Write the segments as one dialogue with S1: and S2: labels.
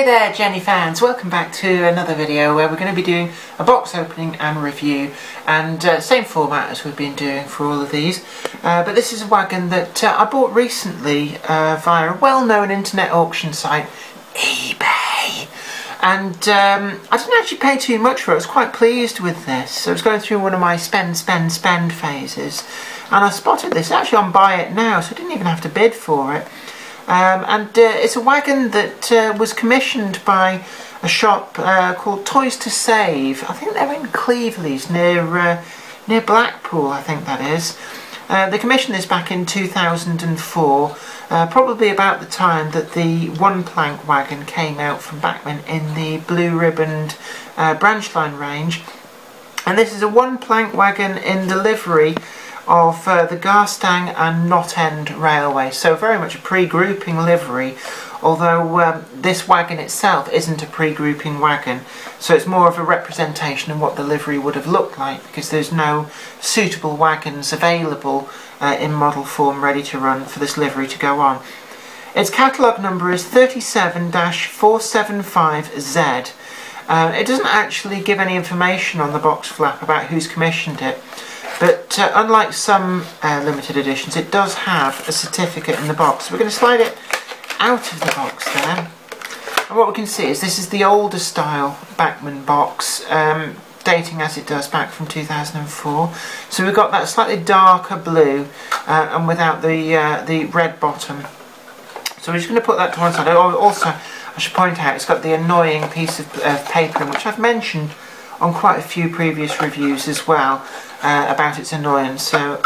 S1: Hey there Jenny fans, welcome back to another video where we're going to be doing a box opening and review, and same format as we've been doing for all of these, but this is a wagon that I bought recently via a well-known internet auction site, eBay, and I didn't actually pay too much for it. I was quite pleased with this. So I was going through one of my spend phases, and I spotted this. It's actually on Buy It Now, so I didn't even have to bid for it. It's a wagon that was commissioned by a shop called Toys to Save. I think they're in Cleveland, near Blackpool, I think that is. They commissioned this back in 2004, probably about the time that the one-plank wagon came out from Bachmann in the blue-ribboned Branchline range. And this is a one-plank wagon in the livery of the Garstang Knott End Railway, so very much a pre-grouping livery, although this wagon itself isn't a pre-grouping wagon, so it's more of a representation of what the livery would have looked like, because there's no suitable wagons available in model form ready to run for this livery to go on. Its catalogue number is 37-475Z. It doesn't actually give any information on the box flap about who's commissioned it, but unlike some limited editions, it does have a certificate in the box. So we're going to slide it out of the box there. And what we can see is this is the older style Bachmann box, dating as it does back from 2004. So we've got that slightly darker blue and without the red bottom. So we're just going to put that to one side. Also, I should point out, it's got the annoying piece of paper, which I've mentioned on quite a few previous reviews as well, about its annoyance, so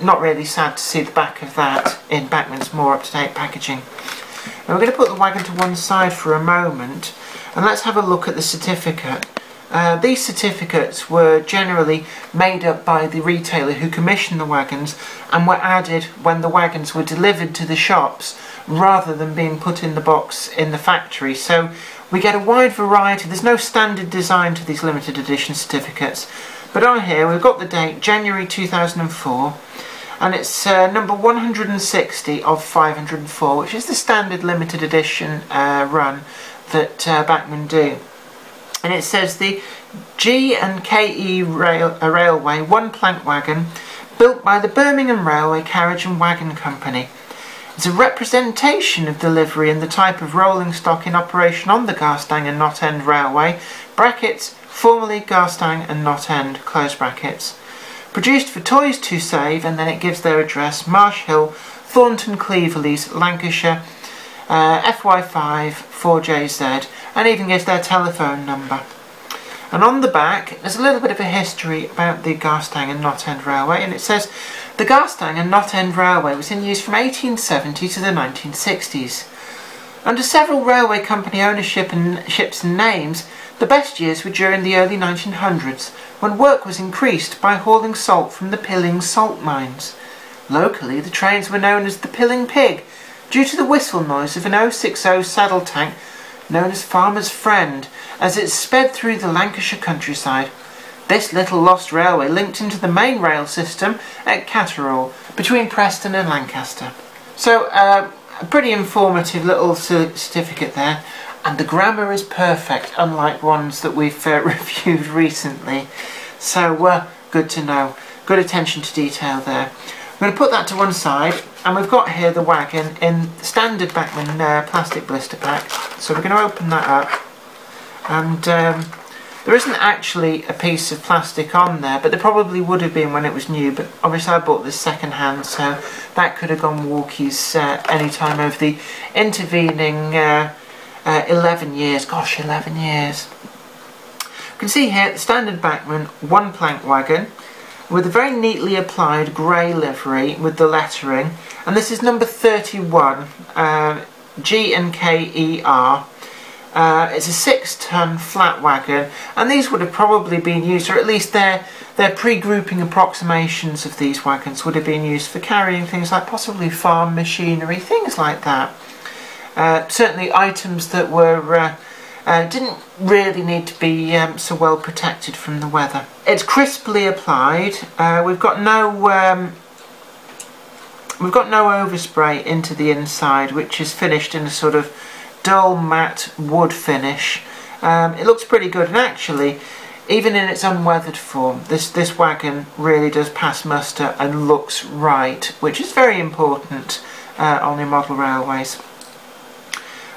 S1: not really sad to see the back of that in Bachmann's more up-to-date packaging. Now we're going to put the wagon to one side for a moment, and let's have a look at the certificate. These certificates were generally made up by the retailer who commissioned the wagons and were added when the wagons were delivered to the shops rather than being put in the box in the factory. So we get a wide variety. There's no standard design to these limited edition certificates, but on here we've got the date January 2004, and it's number 160 of 504, which is the standard limited edition run that Bachmann do. And it says the G&KER Railway one-plank wagon built by the Birmingham Railway Carriage and Wagon Company. It's a representation of the livery and the type of rolling stock in operation on the Garstang Knott End Railway, brackets, formerly Garstang Knott End, close brackets. Produced for Toys to Save, and then it gives their address, Marsh Hill, Thornton, Cleveland, Lancashire, FY5 4JZ, and even gives their telephone number. And on the back, there's a little bit of a history about the Garstang Knott End Railway, and it says, the Garstang Knott End Railway was in use from 1870 to the 1960s. Under several railway company ownership and ships and names, the best years were during the early 1900s, when work was increased by hauling salt from the Pilling salt mines. Locally, the trains were known as the Pilling Pig, due to the whistle noise of an 060 saddle tank known as Farmer's Friend, as it sped through the Lancashire countryside. This little lost railway linked into the main rail system at Catalogue, between Preston and Lancaster. So, a pretty informative little certificate there, and the grammar is perfect, unlike ones that we've reviewed recently. So, good to know. Good attention to detail there. I'm going to put that to one side, and we've got here the wagon in standard Bachmann plastic blister pack. So we're going to open that up, and there isn't actually a piece of plastic on there, but there probably would have been when it was new, but obviously I bought this second hand, so that could have gone walkies any time over the intervening 11 years. Gosh, 11 years. You can see here the standard Bachmann one-plank wagon with a very neatly applied grey livery with the lettering, and this is number 31, G&KER. It's a 6-ton flat wagon, and these would have probably been used, or at least their pre-grouping approximations of these wagons would have been used for carrying things like possibly farm machinery, things like that. Certainly items that were didn't really need to be so well protected from the weather. It's crisply applied. We've got no overspray into the inside, which is finished in a sort of dull matte wood finish. It looks pretty good, and actually, even in its unweathered form, this wagon really does pass muster and looks right, which is very important on your model railways.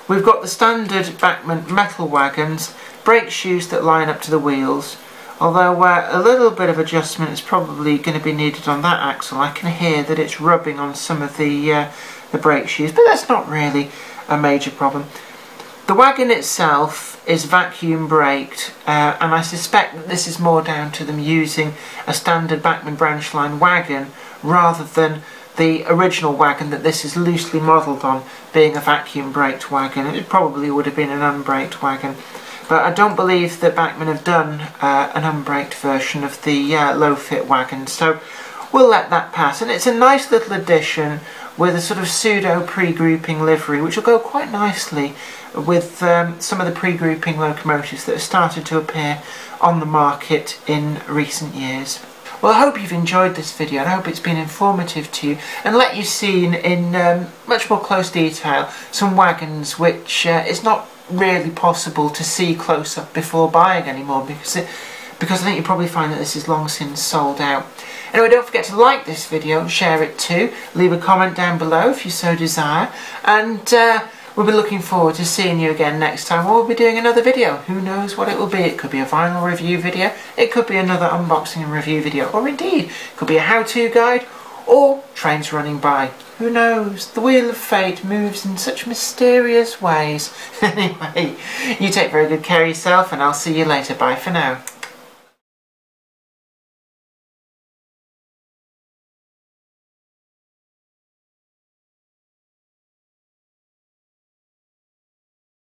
S1: We've got the standard Bachmann metal wagons, brake shoes that line up to the wheels, although a little bit of adjustment is probably going to be needed on that axle. I can hear that it's rubbing on some of the brake shoes, but that's not really a major problem. The wagon itself is vacuum braked, and I suspect that this is more down to them using a standard Bachmann Branchline wagon rather than the original wagon that this is loosely modelled on being a vacuum braked wagon. It probably would have been an unbraked wagon, but I don't believe that Bachmann have done an unbraked version of the low fit wagon, so we'll let that pass. And it's a nice little addition with a sort of pseudo pre-grouping livery, which will go quite nicely with some of the pre-grouping locomotives that have started to appear on the market in recent years. Well, I hope you've enjoyed this video, and I hope it's been informative to you and let you see in much more close detail some wagons which it's not really possible to see close up before buying anymore, because I think you probably find that this is long since sold out. Anyway, don't forget to like this video and share it too. Leave a comment down below if you so desire, and we'll be looking forward to seeing you again next time. We'll be doing another video. Who knows what it will be? It could be a vinyl review video, it could be another unboxing and review video, or indeed, it could be a how-to guide, or trains running by. Who knows? The wheel of fate moves in such mysterious ways. Anyway, you take very good care of yourself, and I'll see you later. Bye for now.